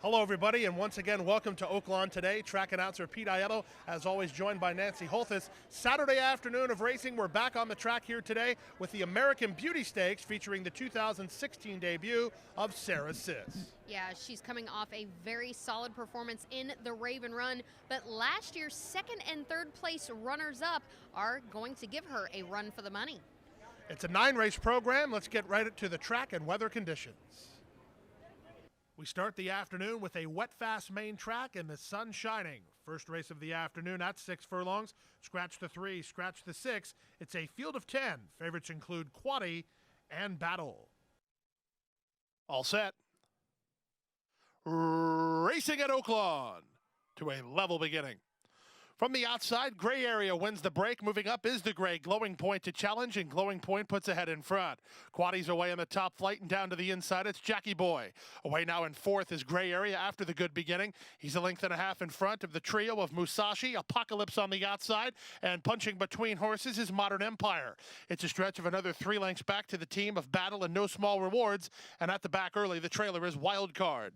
Hello, everybody, and once again, welcome to Oaklawn Today. Track announcer Pete Aiello, as always, joined by Nancy Holthus. Saturday afternoon of racing, we're back on the track here today with the American Beauty Stakes featuring the 2016 debut of Sarah Sis. Yeah, she's coming off a very solid performance in the Raven Run, but last year's second and third place runners-up are going to give her a run for the money. It's a 9-race program. Let's get right to the track and weather conditions. We start the afternoon with a wet, fast main track and the sun shining. First race of the afternoon at 6 furlongs. Scratch the 3, scratch the 6. It's a field of 10. Favorites include Quaddy and Battle. All set. Racing at Oaklawn to a level beginning. From the outside, Gray Area wins the break. Moving up is the Gray. Glowing Point to challenge, and Glowing Point puts ahead in front. Quaddy's away in the top flight, and down to the inside, it's Jackie Boy. Away now in fourth is Gray Area after the good beginning. He's a length and a half in front of the trio of Musashi, Apocalypse on the outside, and punching between horses is Modern Empire. It's a stretch of another 3 lengths back to the team of Battle and No Small Rewards, and at the back early, the trailer is Wild Card.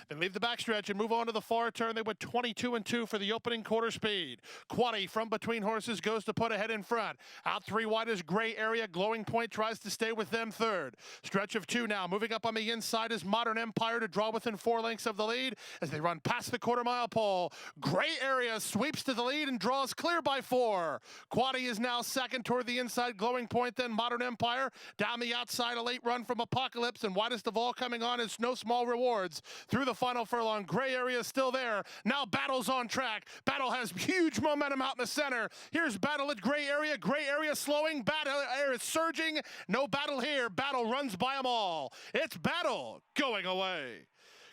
They leave the backstretch and move on to the far turn. They went 22-2 for the opening quarter speed. Quaddy from between horses goes to put ahead in front. Out 3 wide is Gray Area. Glowing Point tries to stay with them third. Stretch of 2 now. Moving up on the inside is Modern Empire to draw within 4 lengths of the lead as they run past the quarter-mile pole. Gray Area sweeps to the lead and draws clear by 4. Quaddy is now second toward the inside. Glowing Point, then Modern Empire. Down the outside, a late run from Apocalypse, and widest of all coming on is No Small Rewards. Through the final furlong, Gray Area is still there. Now Battle's on track. Battle has huge momentum out in the center. Here's Battle at Gray Area. Gray Area slowing. Battle is surging. No Battle here. Battle runs by them all. It's Battle going away.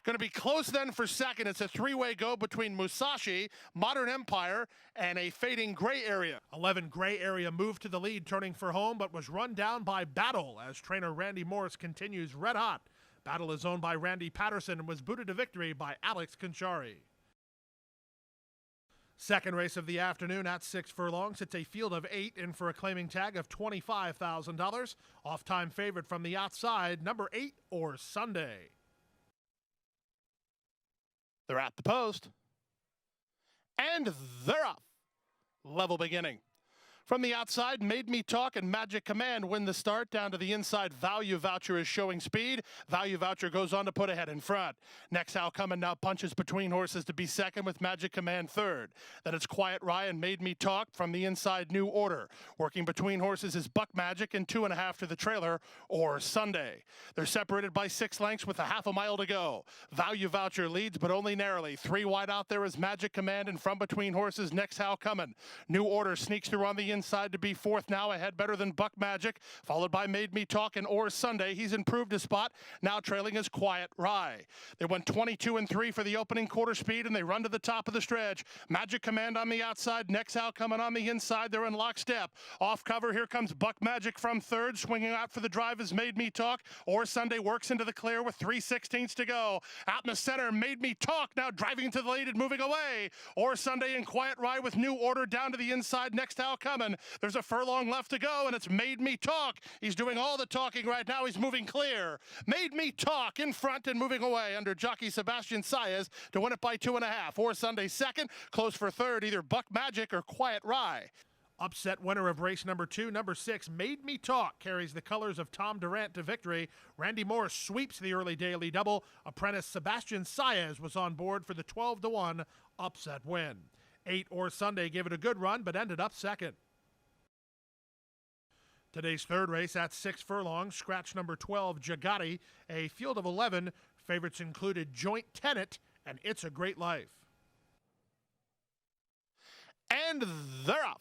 Going to be close then for second. It's a 3-way go between Musashi, Modern Empire, and a fading Gray Area. 11 Gray Area moved to the lead, turning for home, but was run down by Battle as trainer Randy Morris continues red hot. Battle is owned by Randy Patterson and was booted to victory by Alex Conchari. Second race of the afternoon at 6 furlongs. It's a field of 8 in for a claiming tag of $25,000. Off-time favorite from the outside, number 8 or Sunday. They're at the post. And they're off. Level beginning. From the outside, Made Me Talk and Magic Command win the start. Down to the inside, Value Voucher is showing speed. Value Voucher goes on to put ahead in front. Next, How Comin' now punches between horses to be second with Magic Command third. Then it's Quiet Ryan, Made Me Talk. From the inside, New Order. Working between horses is Buck Magic and 2.5 to the trailer, or Sunday. They're separated by 6 lengths with a half a mile to go. Value Voucher leads, but only narrowly. 3 wide out there is Magic Command, and from between horses, next How Comin'. New Order sneaks through on the inside to be fourth now, ahead better than Buck Magic, followed by Made Me Talk and Or Sunday. He's improved his spot, now trailing is Quiet Rye. They went 22-3 for the opening quarter speed, and they run to the top of the stretch. Magic Command on the outside, next How Coming on the inside. They're in lockstep. Off cover, here comes Buck Magic from third. Swinging out for the drive is Made Me Talk. Or Sunday works into the clear with 3/16 to go. Out in the center, Made Me Talk now driving to the lead and moving away. Or Sunday and Quiet Rye with New Order down to the inside. Next How Coming. There's a furlong left to go, and it's Made Me Talk. He's doing all the talking right now. He's moving clear. Made Me Talk in front and moving away under jockey Sebastian Saez to win it by 2.5. Or Sunday second. Close for third, either Buck Magic or Quiet Rye. Upset winner of race number 2, number 6, Made Me Talk, carries the colors of Tom Durant to victory. Randy Morris sweeps the early daily double. Apprentice Sebastian Saez was on board for the 12-1 upset win. 8 Or Sunday gave it a good run, but ended up second. Today's third race at 6 furlongs, scratch number 12, Jagati, a field of 11. Favorites included Joint Tenet and It's a Great Life. And they're off.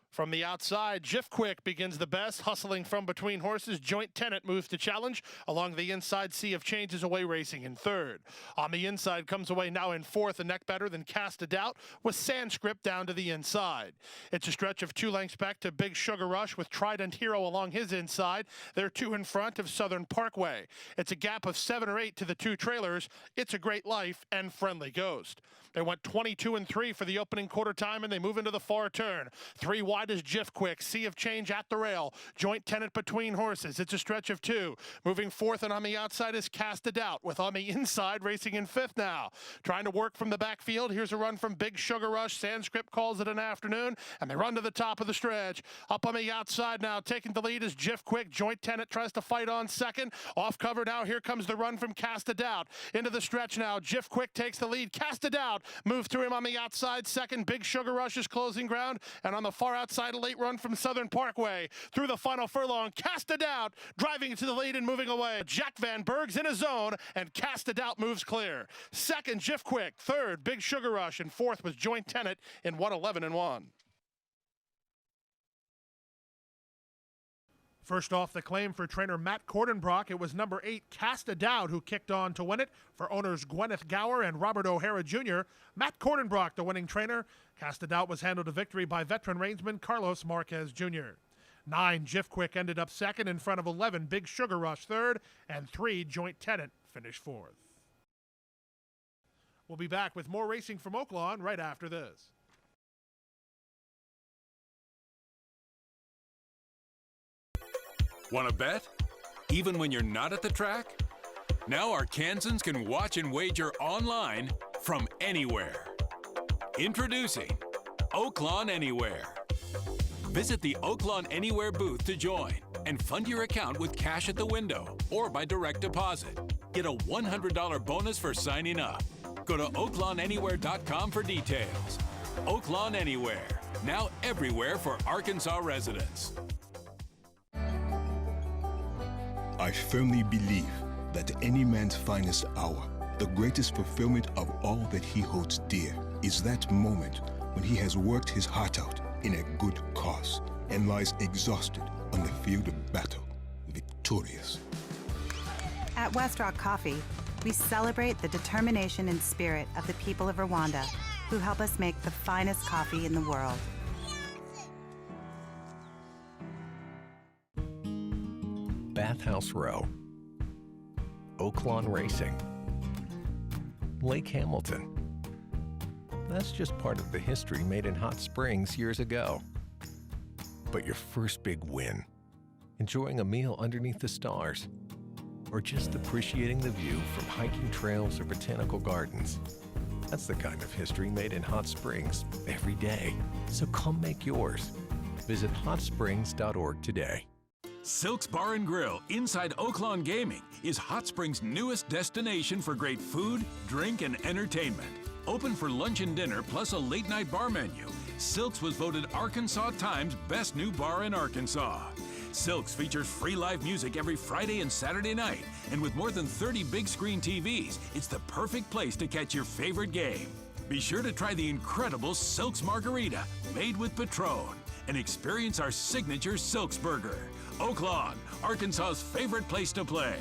From the outside, Jiff Quick begins the best, hustling from between horses. Joint Tenet moves to challenge. Along the inside, Sea of Change is away racing in third. On the inside, comes away now in fourth, a neck better than Cast a Doubt, with Sanskrit down to the inside. It's a stretch of 2 lengths back to Big Sugar Rush with Trident Hero along his inside. They're 2 in front of Southern Parkway. It's a gap of 7 or 8 to the 2 trailers. It's a Great Life and Friendly Ghost. They went 22-3 for the opening quarter time, and they move into the far turn. 3 wide inside is Jiff Quick. Sea of Change at the rail. Joint tenant between horses. It's a stretch of 2. Moving fourth and on the outside is Cast a Doubt, with on the inside racing in fifth now. Trying to work from the backfield. Here's a run from Big Sugar Rush. Sanskrit calls it an afternoon, and they run to the top of the stretch. Up on the outside now, taking the lead is Jiff Quick. Joint tenant tries to fight on second. Off cover now. Here comes the run from Cast a Doubt. Into the stretch now. Jiff Quick takes the lead. Cast a Doubt moves through him on the outside. Second, Big Sugar Rush is closing ground. And on the far outside, a late run from Southern Parkway. Through the final furlong, Cast a Doubt driving to the lead and moving away. Jack Van Berg's in a zone, and Cast a Doubt moves clear. Second, Jiff Quick. Third, Big Sugar Rush. And fourth was Joint Tenant in 1:11-1. First off the claim for trainer Matt Cordenbrock, it was number 8, Cast a Doubt, who kicked on to win it for owners Gwyneth Gower and Robert O'Hara Jr. Matt Cordenbrock, the winning trainer. Cast a Doubt was handled to victory by veteran reinsman Carlos Marquez Jr. 9, Jiff Quick ended up second in front of 11, Big Sugar Rush third, and 3, Joint Tenant finished fourth. We'll be back with more racing from Oaklawn right after this. Want to bet? Even when you're not at the track? Now Arkansans can watch and wager online from anywhere. Introducing Oaklawn Anywhere. Visit the Oaklawn Anywhere booth to join and fund your account with cash at the window or by direct deposit. Get a $100 bonus for signing up. Go to oaklawnanywhere.com for details. Oaklawn Anywhere, now everywhere for Arkansas residents. I firmly believe that any man's finest hour, the greatest fulfillment of all that he holds dear, is that moment when he has worked his heart out in a good cause and lies exhausted on the field of battle, victorious. At West Rock Coffee, we celebrate the determination and spirit of the people of Rwanda, who help us make the finest coffee in the world. Bathhouse Row, Oaklawn Racing, Lake Hamilton. That's just part of the history made in Hot Springs years ago. But your first big win, enjoying a meal underneath the stars, or just appreciating the view from hiking trails or botanical gardens. That's the kind of history made in Hot Springs every day. So come make yours. Visit hotsprings.org today. Silk's Bar and Grill inside Oaklawn Gaming is Hot Springs' newest destination for great food, drink, and entertainment. Open for lunch and dinner plus a late-night bar menu, Silk's was voted Arkansas Times Best New Bar in Arkansas. Silk's features free live music every Friday and Saturday night, and with more than 30 big screen TVs, it's the perfect place to catch your favorite game. Be sure to try the incredible Silk's Margarita, made with Patron, and experience our signature Silk's Burger. Oaklawn, Arkansas's favorite place to play.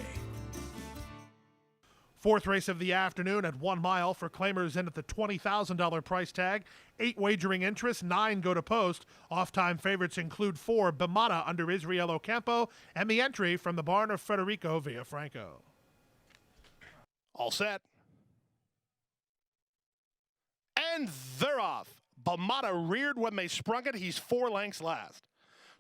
Fourth race of the afternoon at 1 mile for claimers in at the $20,000 price tag. 8 wagering interests, 9 go to post. Off-time favorites include 4 Bemata under Israel Ocampo and the entry from the barn of Frederico Villafranco. All set. And they're off. Bemata reared when they sprung it. He's 4 lengths last.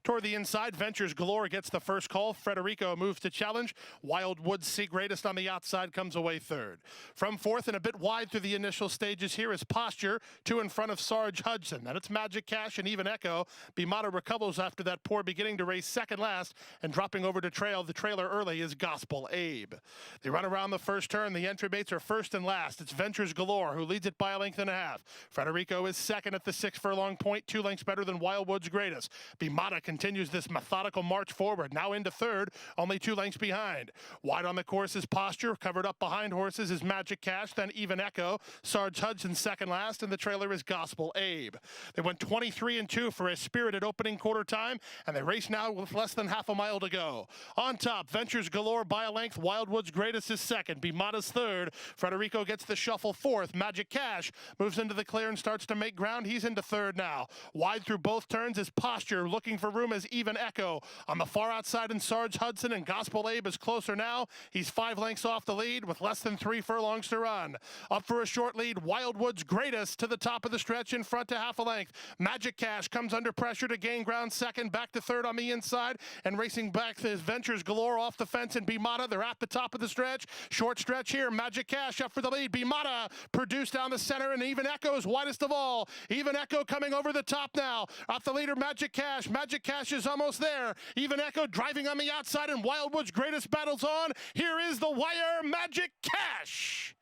Toward the inside, Ventures Galore gets the first call. Frederico moves to challenge. Wildwoodsgreatest on the outside comes away third. From fourth and a bit wide through the initial stages here is Posture, 2 in front of Sarge Hudson. Then it's Magic Cash and Even Echo. Bemata recovers after that poor beginning to race second last, and dropping over to trail the trailer early is Gospel Abe. They run around the first turn. The entry mates are first and last. It's Ventures Galore who leads it by a length and a half. Frederico is second at the 6 furlong point, 2 lengths better than Wildwoodsgreatest. Bemata continues this methodical march forward, now into third, only 2 lengths behind. Wide on the course is Posture, covered up behind horses is Magic Cash, then Even Echo. Sarge Hudson second last, and the trailer is Gospel Abe. They went 23-2 for a spirited opening quarter time, and they race now with less than half a mile to go. On top, Ventures Galore by a length, Wildwoodsgreatest is second, Bemata's third, Frederico gets the shuffle fourth, Magic Cash moves into the clear and starts to make ground, he's into third now. Wide through both turns is Posture, looking for room room is Even Echo. On the far outside in Sarge Hudson, and Gospel Abe is closer now. He's 5 lengths off the lead with less than 3 furlongs to run. Up for a short lead, Wildwoodsgreatest to the top of the stretch in front to half a length. Magic Cash comes under pressure to gain ground second, back to third on the inside, and racing back to his Ventures Galore off the fence in Bemata. They're at the top of the stretch. Short stretch here, Magic Cash up for the lead. Bemata produced down the center, and Even Echo's widest of all. Even Echo coming over the top now. Off the leader, Magic Cash. Magic Cash is almost there. Even Echo driving on the outside, and Wildwoodsgreatest battles on. Here is the wire, Magic Cash.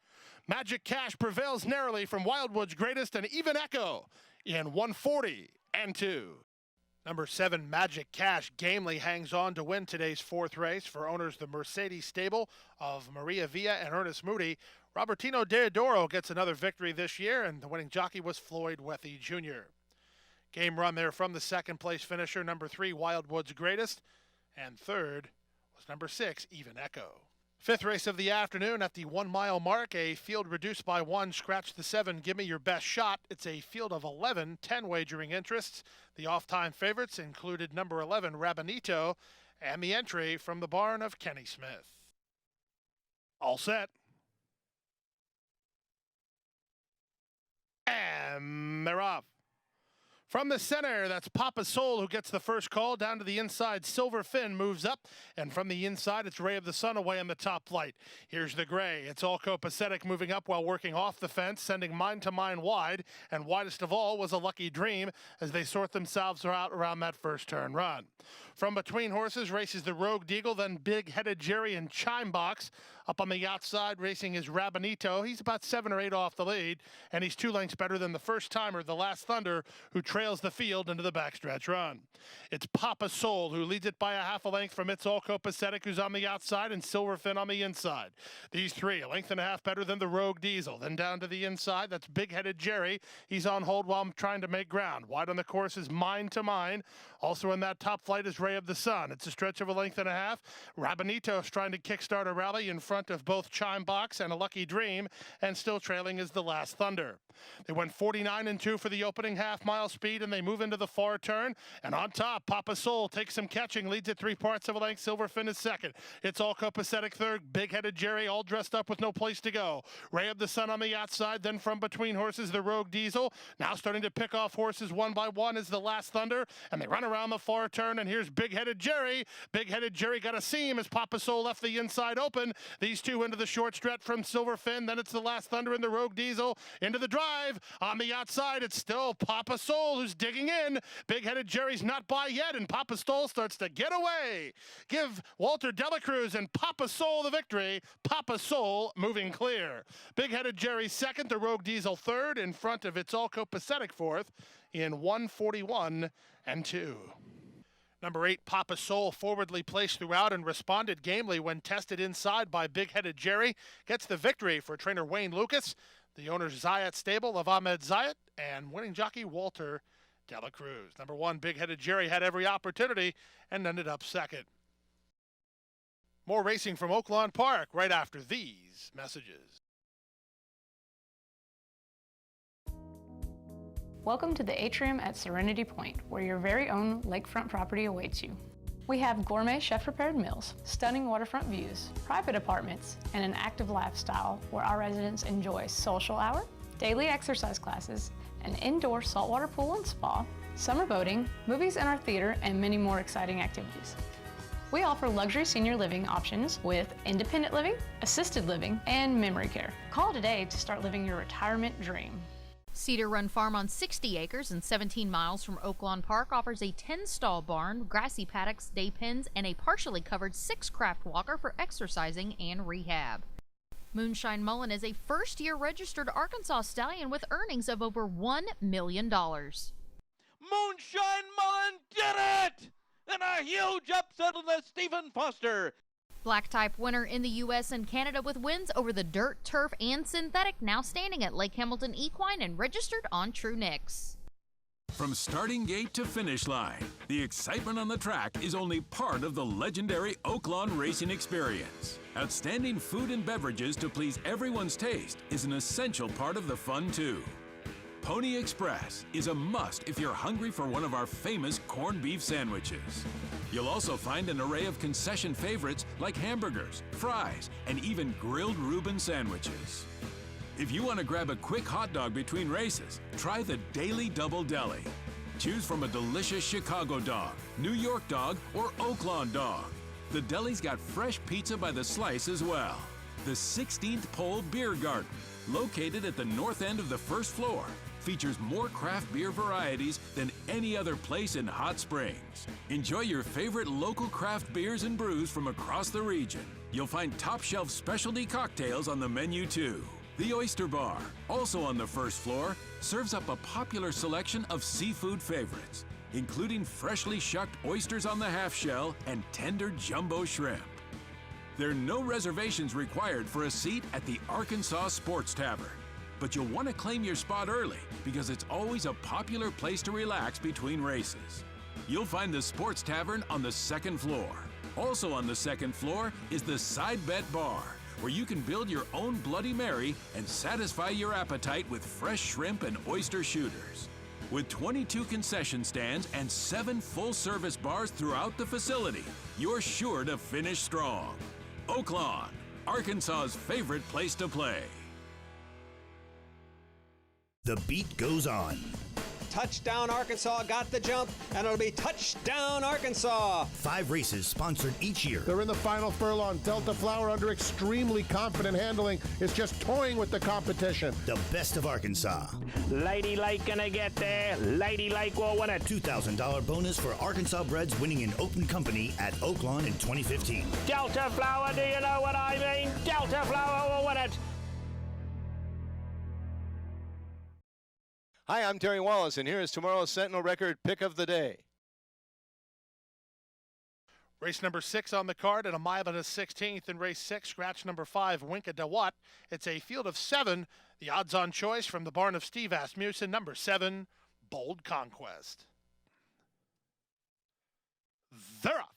Magic Cash prevails narrowly from Wildwoodsgreatest and Even Echo in 140 and 2. Number 7, Magic Cash, gamely hangs on to win today's 4th race for owners the Mercedes stable of Maria Villa and Ernest Moody. Robertino Deodoro gets another victory this year, and the winning jockey was Floyd Wethy Jr. Game run there from the 2nd place finisher, number 3, Wildwoodsgreatest, and 3rd was number 6, Even Echo. 5th race of the afternoon at the 1 mile mark, a field reduced by 1, scratch the 7, give me your best shot. It's a field of 11, 10 wagering interests. The off-time favorites included number 11, Rabanito, and the entry from the barn of Kenny Smith. All set. And they're off. From the center, that's Papa Soul who gets the first call. Down to the inside, Silver Fin moves up. And from the inside, it's Ray of the Sun away in the top flight. Here's the gray. It's all copacetic moving up while working off the fence, sending Mind to Mind wide. And widest of all was a Lucky Dream as they sort themselves out around that first turn run. From between horses races the Rogue Deagle, then Big-Headed Jerry and Chime Box. Up on the outside racing is Rabanito. He's about 7 or 8 off the lead, and he's 2 lengths better than the first timer, the Last Thunder, who trails the field into the backstretch run. It's Papa Soul who leads it by a half a length from It's All Copacetic, who's on the outside, and Silverfin on the inside. These 3 a length and a half better than the Rogue Diesel. Then down to the inside, that's Big-Headed Jerry. He's on hold while I'm trying to make ground. Wide on the course is Mind to Mind. Also in that top flight is Ray of the Sun. It's a stretch of a length and a half. Rabanito's trying to kickstart a rally in front of both Chime Box and a Lucky Dream, and still trailing is the Last Thunder. They went 49 and 2 for the opening half-mile speed, and they move into the far turn. And on top, Papa Soul takes some catching, leads at 3 parts of a length. Silverfin is second. It's All Copacetic third. Big-Headed Jerry all dressed up with no place to go. Ray of the Sun on the outside. Then from between horses, the Rogue Diesel. Now starting to pick off horses one by one is the Last Thunder, and they run around the far turn. And here's Big-Headed Jerry. Big-Headed Jerry got a seam as Papa Soul left the inside open. These 2 into the short stretch from Silverfin. Then it's the Last Thunder and the Rogue Diesel into the drive. On the outside, it's still Papa Soul who's digging in. Big-Headed Jerry's not by yet, and Papa Soul starts to get away. Give Walter Delacruz and Papa Soul the victory. Papa Soul moving clear. Big-Headed Jerry second, the Rogue Diesel third, in front of It's All Copacetic fourth in 141 and 2. Number 8, Papa Soul, forwardly placed throughout and responded gamely when tested inside by Big-Headed Jerry. Gets the victory for trainer Wayne Lucas, the owner's Zayat stable of Ahmed Zayat, and winning jockey Walter Delacruz. Number 1, Big-Headed Jerry had every opportunity and ended up second. More racing from Oaklawn Park right after these messages. Welcome to the atrium at Serenity Point, where your very own lakefront property awaits you. We have gourmet chef-prepared meals, stunning waterfront views, private apartments, and an active lifestyle where our residents enjoy social hour, daily exercise classes, an indoor saltwater pool and spa, summer boating, movies in our theater, and many more exciting activities. We offer luxury senior living options with independent living, assisted living, and memory care. Call today to start living your retirement dream. Cedar Run Farm on 60 acres and 17 miles from Oaklawn Park offers a 10-stall barn, grassy paddocks, day pens, and a partially covered 6-craft walker for exercising and rehab. Moonshine Mullen is a first-year registered Arkansas stallion with earnings of over $1 million. Moonshine Mullen did it! And a huge upset on the Stephen Foster. Black type winner in the U.S. and Canada with wins over the dirt, turf, and synthetic, now standing at Lake Hamilton Equine and registered on True Nicks. From starting gate to finish line, the excitement on the track is only part of the legendary Oaklawn racing experience. Outstanding food and beverages to please everyone's taste is an essential part of the fun, too. Pony Express is a must if you're hungry for one of our famous corned beef sandwiches. You'll also find an array of concession favorites like hamburgers, fries, and even grilled Reuben sandwiches. If you want to grab a quick hot dog between races, try the Daily Double Deli. Choose from a delicious Chicago dog, New York dog, or Oaklawn dog. The deli's got fresh pizza by the slice as well. The 16th Pole Beer Garden, located at the north end of the first floor, features more craft beer varieties than any other place in Hot Springs. Enjoy your favorite local craft beers and brews from across the region. You'll find top-shelf specialty cocktails on the menu too. The Oyster Bar, also on the first floor, serves up a popular selection of seafood favorites, including freshly shucked oysters on the half shell and tender jumbo shrimp. There are no reservations required for a seat at the Arkansas Sports Tavern, but you'll want to claim your spot early because it's always a popular place to relax between races. You'll find the Sports Tavern on the second floor. Also on the second floor is the Side Bet Bar, where you can build your own Bloody Mary and satisfy your appetite with fresh shrimp and oyster shooters. With 22 concession stands and 7 full-service bars throughout the facility, you're sure to finish strong. Oaklawn, Arkansas's favorite place to play. The beat goes on. Touchdown Arkansas got the jump, and it'll be Touchdown Arkansas. 5 races sponsored each year. They're in the final furlong. Delta Flower, under extremely confident handling, is just toying with the competition. The best of Arkansas. Lady Lake gonna get there. Lady Lake will win it. $2,000 bonus for Arkansas breds winning in open company at Oaklawn in 2015. Delta Flower, do you know what I mean? Delta Flower will win it. Hi, I'm Terry Wallace, and here is tomorrow's Sentinel Record pick of the day. Race number 6 on the card at a mile and a 16th. In race 6, scratch number 5, Winka DeWatt. It's a field of 7. The odds-on choice from the barn of Steve Asmussen, number 7, Bold Conquest. They're off.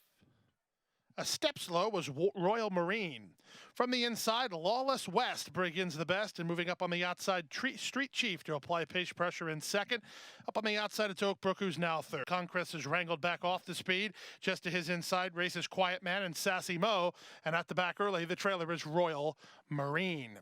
A step slow was Royal Marine. From the inside, Lawless West begins the best, and moving up on the outside, Street Chief to apply pace pressure in second. Up on the outside, it's Oakbrook, who's now third. Conquest is wrangled back off the speed. Just to his inside races Quiet Man and Sassy Mo, and at the back early, the trailer is Royal Marine.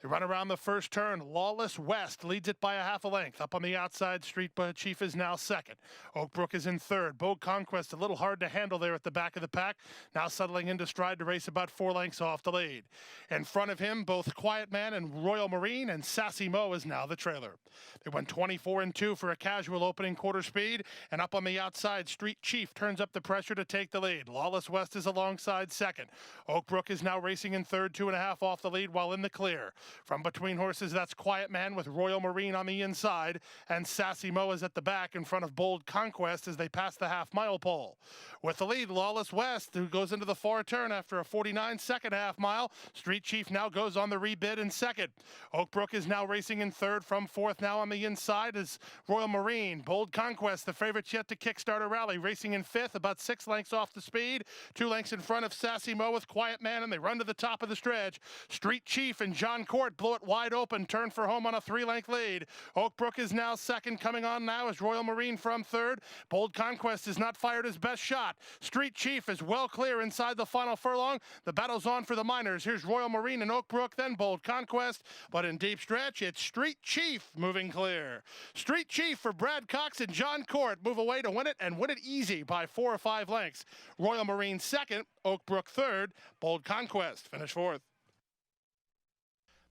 They run around the first turn. Lawless West leads it by a half a length. Up on the outside, Street Chief is now second. Oakbrook is in third. Bold Conquest a little hard to handle there at the back of the pack. Now settling into stride to race about 4 lengths off the lead. In front of him, both Quiet Man and Royal Marine, and Sassy Mo is now the trailer. They went 24-2 for a casual opening quarter speed. And up on the outside, Street Chief turns up the pressure to take the lead. Lawless West is alongside second. Oakbrook is now racing in third, 2.5 off the lead while in the clear. From between horses, that's Quiet Man with Royal Marine on the inside, and Sassy Mo is at the back in front of Bold Conquest as they pass the half-mile pole. With the lead, Lawless West, who goes into the far turn after a 49-second half-mile. Street Chief now goes on the rebid in second. Oakbrook is now racing in third. From fourth now on the inside is Royal Marine. Bold Conquest, the favorites yet to kickstart a rally, racing in fifth, about 6 lengths off the speed. 2 lengths in front of Sassy Mo with Quiet Man, and they run to the top of the stretch. Street Chief and John Court blow it wide open, turn for home on a 3-length lead. Oakbrook is now second. Coming on now is Royal Marine from third. Bold Conquest has not fired his best shot. Street Chief is well clear inside the final furlong. The battle's on for the minors. Here's Royal Marine and Oakbrook, then Bold Conquest. But in deep stretch, it's Street Chief moving clear. Street Chief for Brad Cox and John Court move away to win it, and win it easy by 4 or 5 lengths. Royal Marine second, Oakbrook third, Bold Conquest finish fourth.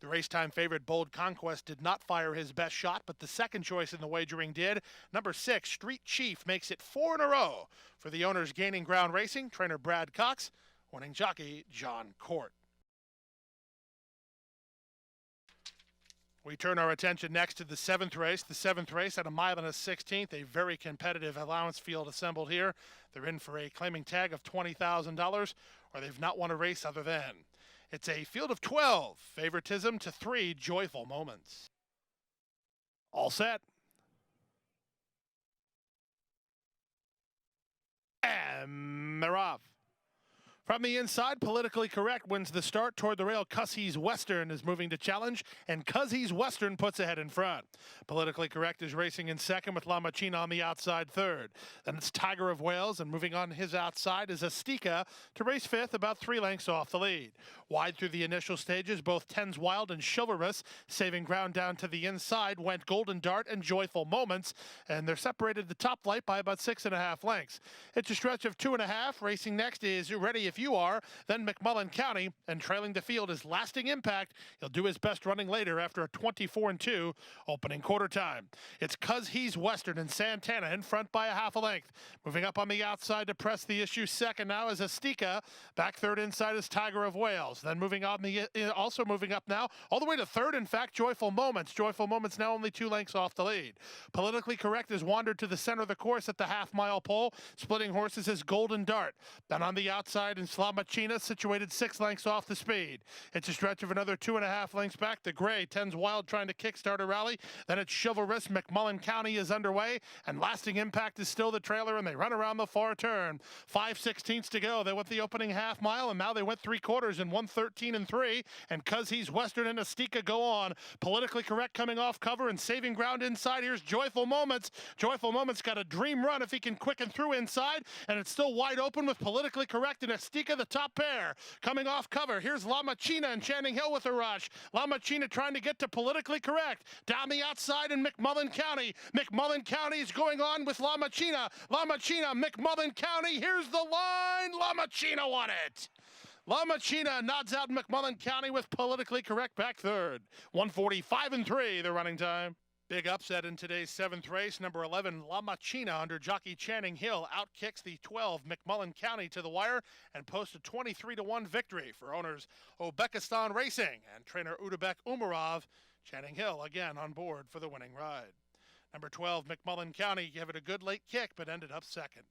The race-time favorite Bold Conquest did not fire his best shot, but the second choice in the wagering did. Number 6, Street Chief, makes it 4 in a row for the owners Gaining Ground Racing, trainer Brad Cox, winning jockey John Court. We turn our attention next to the 7th race. The 7th race at a mile and a 16th, a very competitive allowance field assembled here. They're in for a claiming tag of $20,000, or they've not won a race other than. It's a field of 12, favoritism to 3 joyful moments. All set. And they're off. From the inside, Politically Correct wins the start toward the rail. Cussey's Western is moving to challenge, and Cussey's Western puts ahead in front. Politically Correct is racing in second with La Machina on the outside third. Then it's Tiger of Wales, and moving on his outside is Azteca to race fifth, about 3 lengths off the lead. Wide through the initial stages, both Tens Wild and Chivalrous, saving ground down to the inside, went Golden Dart and Joyful Moments, and they're separated the top flight by about 6.5 lengths. It's a stretch of 2.5. Racing next is Ready If You Are, then McMullen County, and trailing the field is Lasting Impact. He'll do his best running later after a 24-2 opening quarter time. It's Cuz He's Western and Santana in front by a half a length. Moving up on the outside to press the issue second now is Azteca. Back third inside is Tiger of Wales. Then moving up now all the way to third, in fact, Joyful Moments. Joyful Moments now only 2 lengths off the lead. Politically Correct has wandered to the center of the course at the half-mile pole. Splitting horses is Golden Dart. Then on the outside in La Machina, situated 6 lengths off the speed. It's a stretch of another 2.5 lengths back. The gray, Tens Wild trying to kickstart a rally. Then it's Chivalrous. McMullen County is underway, and Lasting Impact is still the trailer, and they run around the far turn. 5/16 to go. They went the opening half mile, and now they went 3/4 in 1:13-3. And Cuz He's Western and Azteca go on. Politically Correct coming off cover and saving ground inside. Here's Joyful Moments. Joyful Moments got a dream run if he can quicken through inside, and it's still wide open with Politically Correct and Azteca, the top pair. Coming off cover, here's La Machina and Channing Hill with a rush. La Machina trying to get to Politically Correct. Down the outside in McMullen County. McMullen County is going on with La Machina. La Machina, McMullen County, here's the line. La Machina won it. La Machina nods out McMullen County with Politically Correct back third. 1:45-3, the running time. Big upset in today's 7th race. Number 11, La Machina, under jockey Channing Hill, outkicks the 12 McMullen County to the wire and posts a 23-1 victory for owners Uzbekistan Racing and trainer Udabek Umarov. Channing Hill again on board for the winning ride. Number 12, McMullen County, gave it a good late kick but ended up second.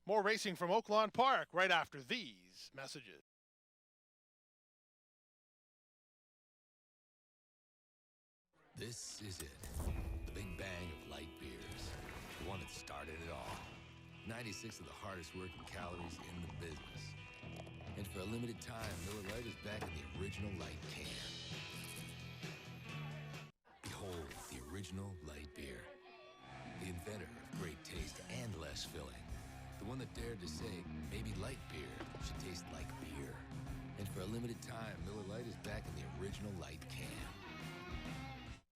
More racing from Oaklawn Park right after these messages. This is it, the big bang of light beers, the one that started it all. 96 of the hardest working calories in the business. And for a limited time, Miller Lite is back in the original light can. Behold, the original light beer. The inventor of great taste and less filling. The one that dared to say, maybe light beer should taste like beer. And for a limited time, Miller Lite is back in the original light can.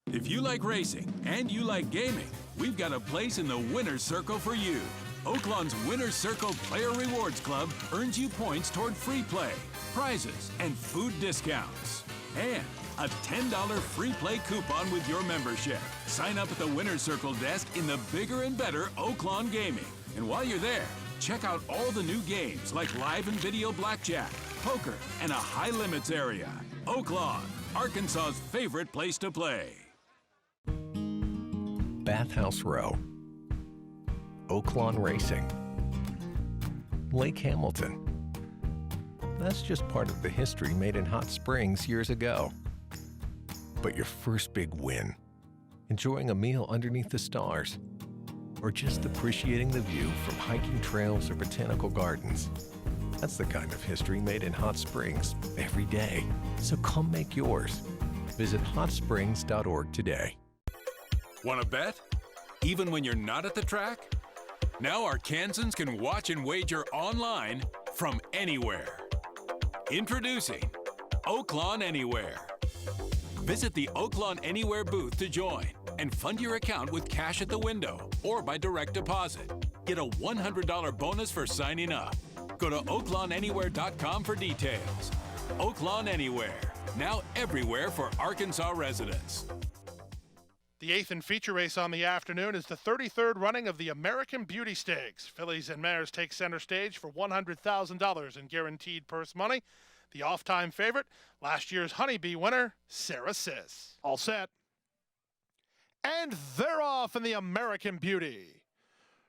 If you like racing and you like gaming, we've got a place in the Winner's Circle for you. Oaklawn's Winner's Circle Player Rewards Club earns you points toward free play, prizes, and food discounts. And a $10 free play coupon with your membership. Sign up at the Winner's Circle desk in the bigger and better Oaklawn Gaming. And while you're there, check out all the new games like live and video blackjack, poker, and a high limits area. Oaklawn, Arkansas's favorite place to play. Bathhouse Row, Oaklawn Racing, Lake Hamilton. That's just part of the history made in Hot Springs years ago. But your first big win, enjoying a meal underneath the stars, or just appreciating the view from hiking trails or botanical gardens. That's the kind of history made in Hot Springs every day. So come make yours. Visit hotsprings.org today. Want to bet? Even when you're not at the track? Now Arkansans can watch and wager online from anywhere. Introducing Oaklawn Anywhere. Visit the Oaklawn Anywhere booth to join and fund your account with cash at the window or by direct deposit. Get a $100 bonus for signing up. Go to oaklawnanywhere.com for details. Oaklawn Anywhere, now everywhere for Arkansas residents. The 8th and feature race on the afternoon is the 33rd running of the American Beauty Stakes. Fillies and mares take center stage for $100,000 in guaranteed purse money. The off-time favorite, last year's Honeybee winner, Sarah Sis. All set. And they're off in the American Beauty.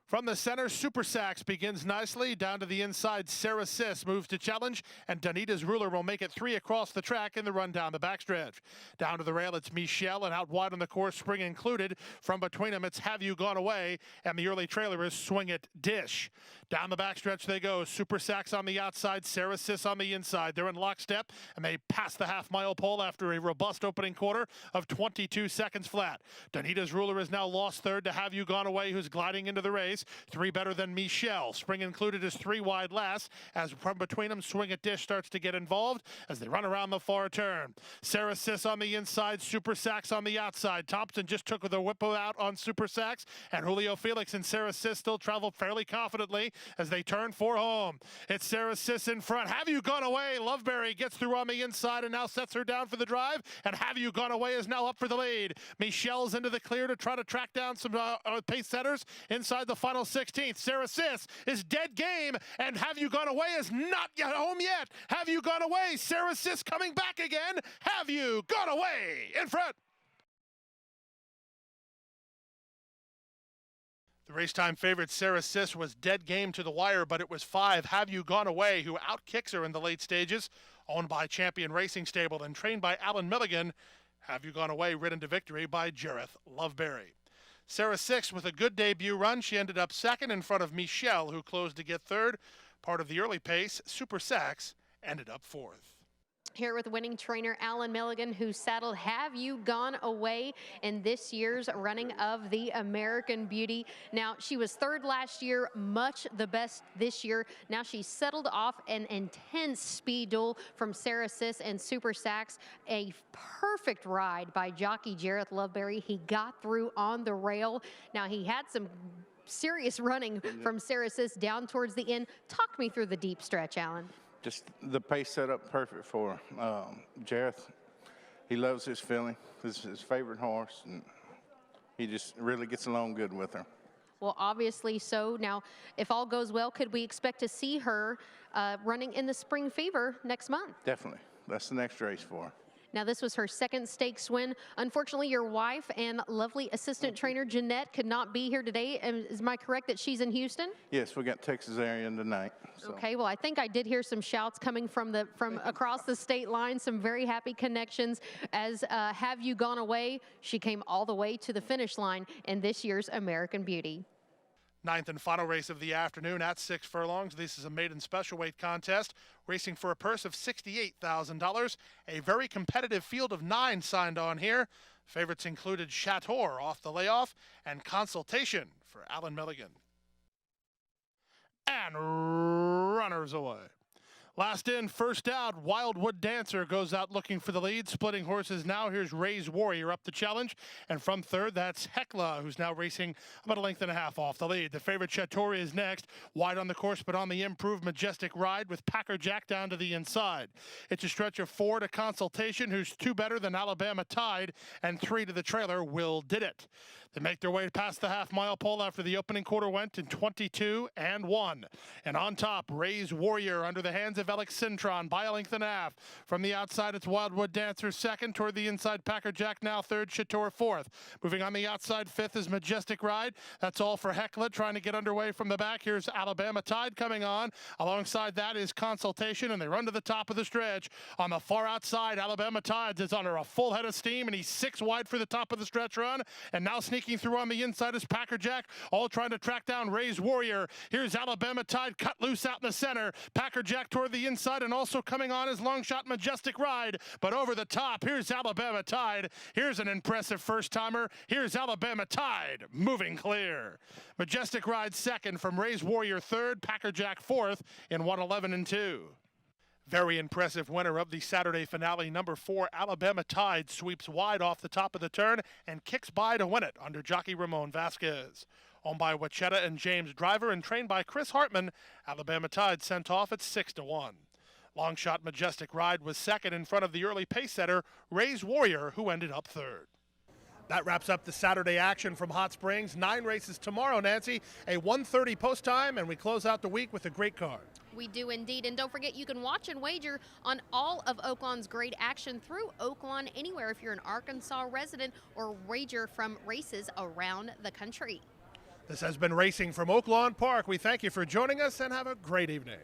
From the center, Super Sax begins nicely. Down to the inside, Sarah Sis moves to challenge, and Donita's Ruler will make it 3 across the track in the run down the backstretch. Down to the rail, it's Michelle, and out wide on the course, spring included. From between them, it's Have You Gone Away, and the early trailer is Swing It Dish. Down the backstretch they go. Super Sax on the outside, Sarah Sis on the inside. They're in lockstep, and they pass the half-mile pole after a robust opening quarter of 22 seconds flat. Donita's Ruler is now lost third to Have You Gone Away, who's gliding into the race. 3 better than Michelle. Spring included is 3 wide last, as from between them, Swing It Dish starts to get involved as they run around the far turn. Sarah Sis on the inside, Super Sax on the outside. Thompson just took the whip out on Super Sax, and Julio, Felix, and Sarah Sis still travel fairly confidently as they turn for home. It's Sarah Sis in front. Have You Gone Away? Loveberry gets through on the inside and now sets her down for the drive, and Have You Gone Away is now up for the lead. Michelle's into the clear to try to track down some pace setters inside the final 16th. Sarah Sis is dead game, and Have You Gone Away is not yet home yet. Have You Gone Away? Sarah Sis coming back again. Have You Gone Away in front? The race time favorite Sarah Sis was dead game to the wire, but it was 5 Have You Gone Away who outkicks her in the late stages. Owned by Champion Racing Stable and trained by Alan Milligan. Have You Gone Away ridden to victory by Jareth Loveberry. Sarah Sis with a good debut run. She ended up second in front of Michelle, who closed to get third. Part of the early pace, Super Sax ended up fourth. Here with winning trainer Alan Milligan, who saddled Have You Gone Away in this year's running of the American Beauty. Now, she was third last year, much the best this year. Now she's settled off an intense speed duel from Sarah Sis and Super Sax. A perfect ride by jockey Jareth Loveberry. He got through on the rail. Now, he had some serious running from Sarah Sis down towards the end. Talk me through the deep stretch, Alan. Just the pace set up perfect for her. Jareth, he loves his filly. This is his favorite horse, and he just really gets along good with her. Well, obviously so. Now, if all goes well, could we expect to see her running in the Spring Fever next month? Definitely. That's the next race for her. Now, this was her second stakes win. Unfortunately, your wife and lovely assistant trainer, Jeanette, could not be here today. Is my correct that she's in Houston? Yes, we got Texas area tonight. So. Okay, well, I think I did hear some shouts coming from across the state line, some very happy connections. As Have You Gone Away? She came all the way to the finish line in this year's American Beauty. 9th and final race of the afternoon at 6 furlongs. This is a maiden special weight contest, racing for a purse of $68,000. A very competitive field of 9 signed on here. Favorites included Chateau off the layoff and Consultation for Alan Milligan. And runners away. Last in, first out, Wildwood Dancer goes out looking for the lead. Splitting horses now. Here's Ray's Warrior up the challenge. And from third, that's Hecla, who's now racing about a length and a half off the lead. The favorite Chatori is next. Wide on the course, but on the improved Majestic Ride with Packer Jack down to the inside. It's a stretch of 4 to Consultation, who's 2 better than Alabama Tide, and 3 to the trailer, Will Did It. They make their way past the half-mile pole after the opening quarter went in 22 and 1. And on top, Ray's Warrior under the hands of Alex Cintron by a length and a half. From the outside, it's Wildwood Dancer second. Toward the inside, Packer Jack now third, Chateau fourth. Moving on the outside, fifth is Majestic Ride. That's all for Hecla trying to get underway from the back. Here's Alabama Tide coming on. Alongside that is Consultation, and they run to the top of the stretch. On the far outside, Alabama Tide is under a full head of steam, and he's 6 wide for the top of the stretch run. And now sneaking through on the inside is Packer Jack, all trying to track down Ray's Warrior. Here's Alabama Tide cut loose out in the center. Packer Jack toward the inside, and also coming on is Long Shot Majestic Ride. But over the top, here's Alabama Tide. Here's an impressive first-timer. Here's Alabama Tide moving clear. Majestic Ride second, from Ray's Warrior third, Packer Jack fourth in 1:11 and 2. Very impressive winner of the Saturday finale. Number 4, Alabama Tide, sweeps wide off the top of the turn and kicks by to win it under jockey Ramon Vasquez. Owned by Wachetta and James Driver and trained by Chris Hartman, Alabama Tide sent off at 6-1. Long Shot Majestic Ride was second in front of the early pace setter, Ray's Warrior, who ended up third. That wraps up the Saturday action from Hot Springs. 9 races tomorrow, Nancy. A 1:30 post time, and we close out the week with a great card. We do indeed. And don't forget, you can watch and wager on all of Oaklawn's great action through Oaklawn Anywhere if you're an Arkansas resident or wager from races around the country. This has been Racing from Oaklawn Park. We thank you for joining us and have a great evening.